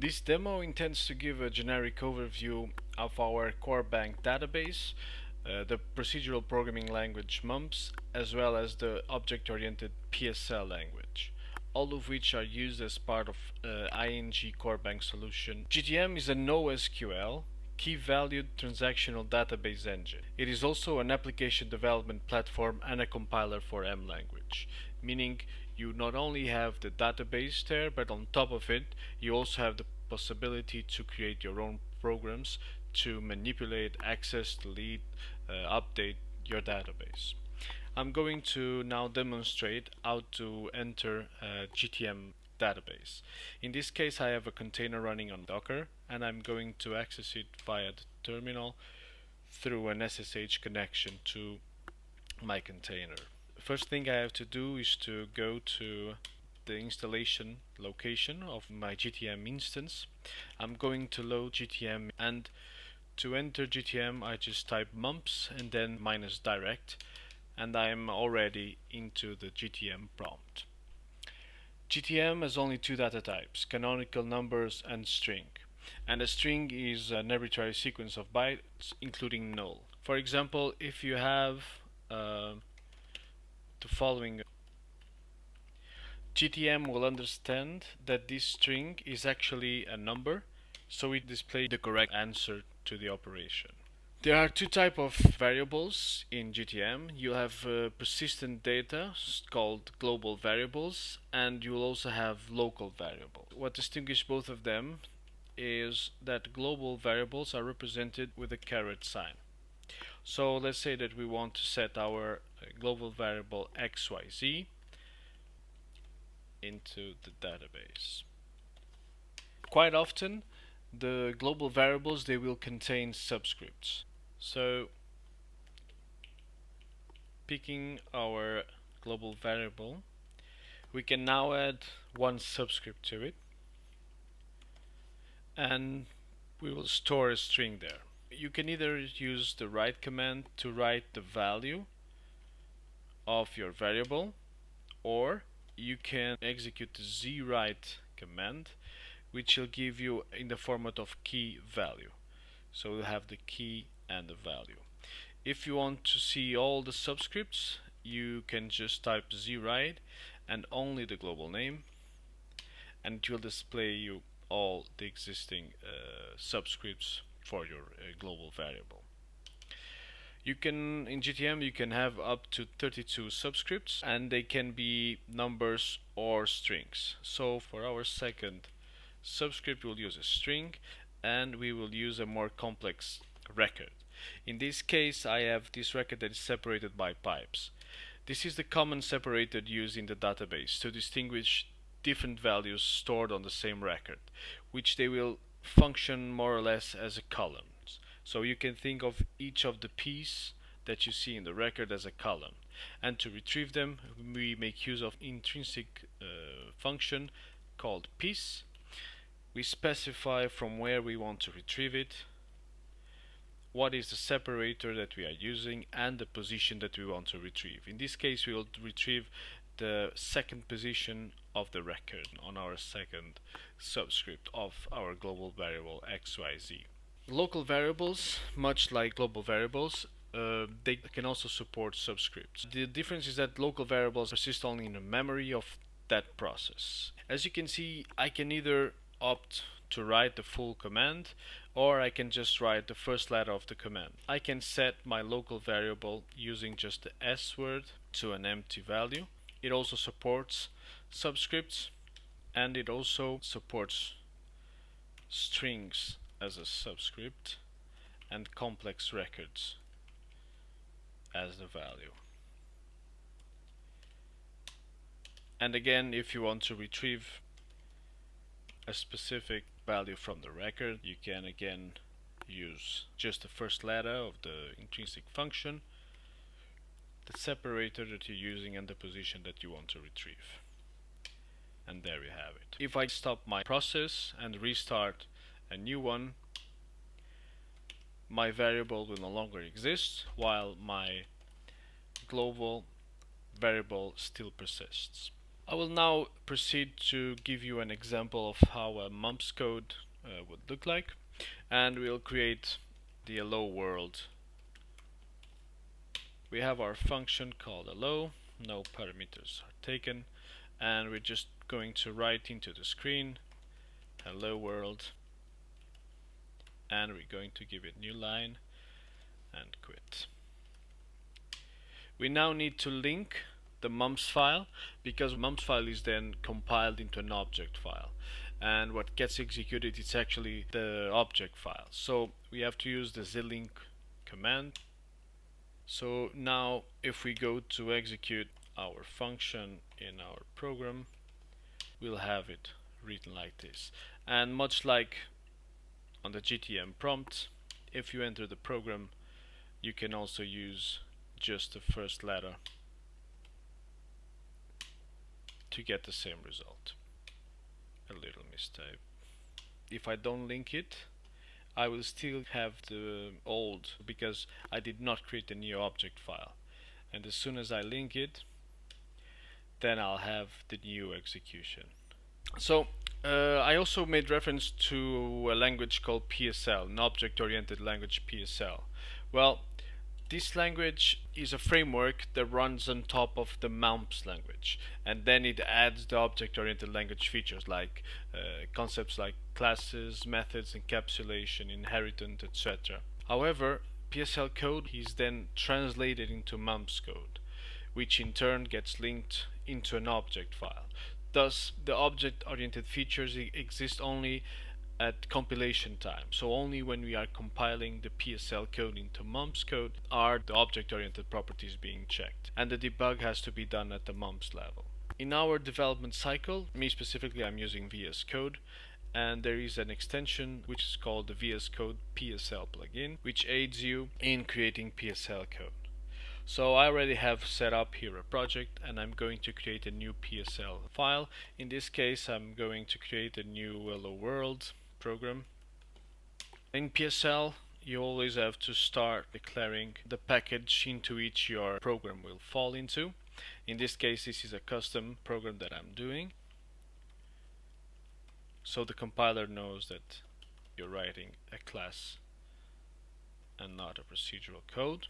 This demo intends to give a generic overview of our core bank database, the procedural programming language MUMPS, as well as the object-oriented PSL language, all of which are used as part of ING core bank solution. GTM is a NoSQL key-valued transactional database engine. It is also an application development platform and a compiler for M language, meaning you not only have the database there, but on top of it, you also have the possibility to create your own programs to manipulate, access, delete, update your database. I'm going to now demonstrate how to enter a GTM database. In this case, I have a container running on Docker, and I'm going to access it via the terminal through an SSH connection to my container. First thing I have to do is to go to the installation location of my GTM instance. I'm going to load GTM, and to enter GTM I just type mumps and then -direct, and I'm already into the GTM prompt. GTM has only two data types, canonical numbers and string. And a string is an arbitrary sequence of bytes including null. For example, if you have the following, GTM will understand that this string is actually a number, so it displays the correct answer to the operation. There are two types of variables in GTM. You'll have persistent data called global variables, and you'll also have local variables. What distinguishes both of them is that global variables are represented with a caret sign. So let's say that we want to set our global variable xyz into the database. Quite often the global variables, they will contain subscripts. So picking our global variable, we can now add one subscript to it, and we will store a string there. You can either use the write command to write the value of your variable, or you can execute the zwrite command, which will give you in the format of key value. So we'll have the key and the value. If you want to see all the subscripts, you can just type zwrite and only the global name, and it will display you all the existing subscripts for your global variable. You can, in GTM, you can have up to 32 subscripts, and they can be numbers or strings. So for our second subscript, we'll use a string, and we will use a more complex record. In this case, I have this record that is separated by pipes. This is the common separator used in the database to distinguish different values stored on the same record, which they will function more or less as a column. So you can think of each of the p's that you see in the record as a column, and to retrieve them we make use of intrinsic function called piece. We specify from where we want to retrieve it, what is the separator that we are using, and the position that we want to retrieve. In this case, we will retrieve the second position of the record on our second subscript of our global variable xyz. Local variables, much like global variables, they can also support subscripts. The difference is that local variables persist only in the memory of that process. As you can see, I can either opt to write the full command, or I can just write the first letter of the command. I can set my local variable using just the S word to an empty value. It also supports subscripts, and it also supports strings as a subscript and complex records as the value. And again, if you want to retrieve a specific value from the record, you can again use just the first letter of the intrinsic function, the separator that you're using, and the position that you want to retrieve. And there you have it. If I stop my process and restart a new one, my variable will no longer exist, while my global variable still persists. I will now proceed to give you an example of how a mumps code would look like, and we'll create the hello world. We have our function called hello, no parameters are taken, and we're just going to write into the screen hello world, and we're going to give it new line and quit. We now need to link the mumps file, because mumps file is then compiled into an object file, and what gets executed is actually the object file. So we have to use the zlink command. So now if we go to execute our function in our program, we'll have it written like this. And much like on the GTM prompt, if you enter the program, you can also use just the first letter to get the same result. A little mistake. If I don't link it, I will still have the old, because I did not create a new object file. And as soon as I link it, then I'll have the new execution. So I also made reference to a language called PSL, an object-oriented language PSL. Well, this language is a framework that runs on top of the mumps language, and then it adds the object-oriented language features like concepts like classes, methods, encapsulation, inheritance, etc. However, PSL code is then translated into mumps code, which in turn gets linked into an object file. Thus, the object-oriented features exist only at compilation time. So only when we are compiling the PSL code into mumps code are the object-oriented properties being checked, and the debug has to be done at the mumps level. In our development cycle, me specifically, I'm using VS Code, and there is an extension which is called the VS Code PSL plugin, which aids you in creating PSL code. So I already have set up here a project, and I'm going to create a new PSL file. In this case, I'm going to create a new hello world program. In PSL, you always have to start declaring the package into which your program will fall into. In this case, this is a custom program that I'm doing, so the compiler knows that you're writing a class and not a procedural code.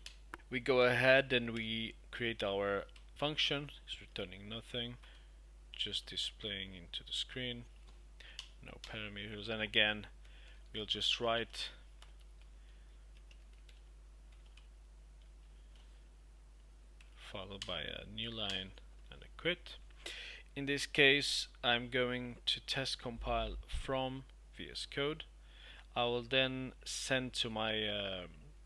We go ahead and we create our function. It's returning nothing, just displaying into the screen, no parameters, and again we'll just write followed by a new line and a quit. In this case, I'm going to test compile from VS Code. I will then send to my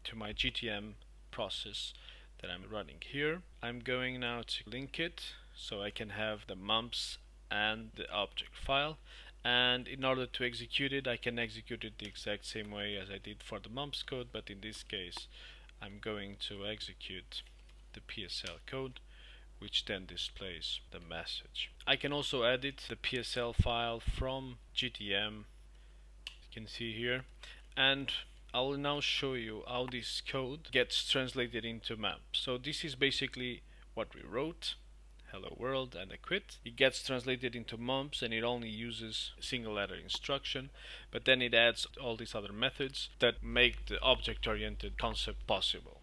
GTM process that I'm running here. I'm going now to link it so I can have the mumps and the object file, and in order to execute it, I can execute it the exact same way as I did for the mumps code, but in this case I'm going to execute the PSL code, which then displays the message. I can also edit the PSL file from GTM, you can see here, and I will now show you how this code gets translated into mumps. So this is basically what we wrote, hello world and a quit. It gets translated into mumps and it only uses a single letter instruction, but then it adds all these other methods that make the object-oriented concept possible.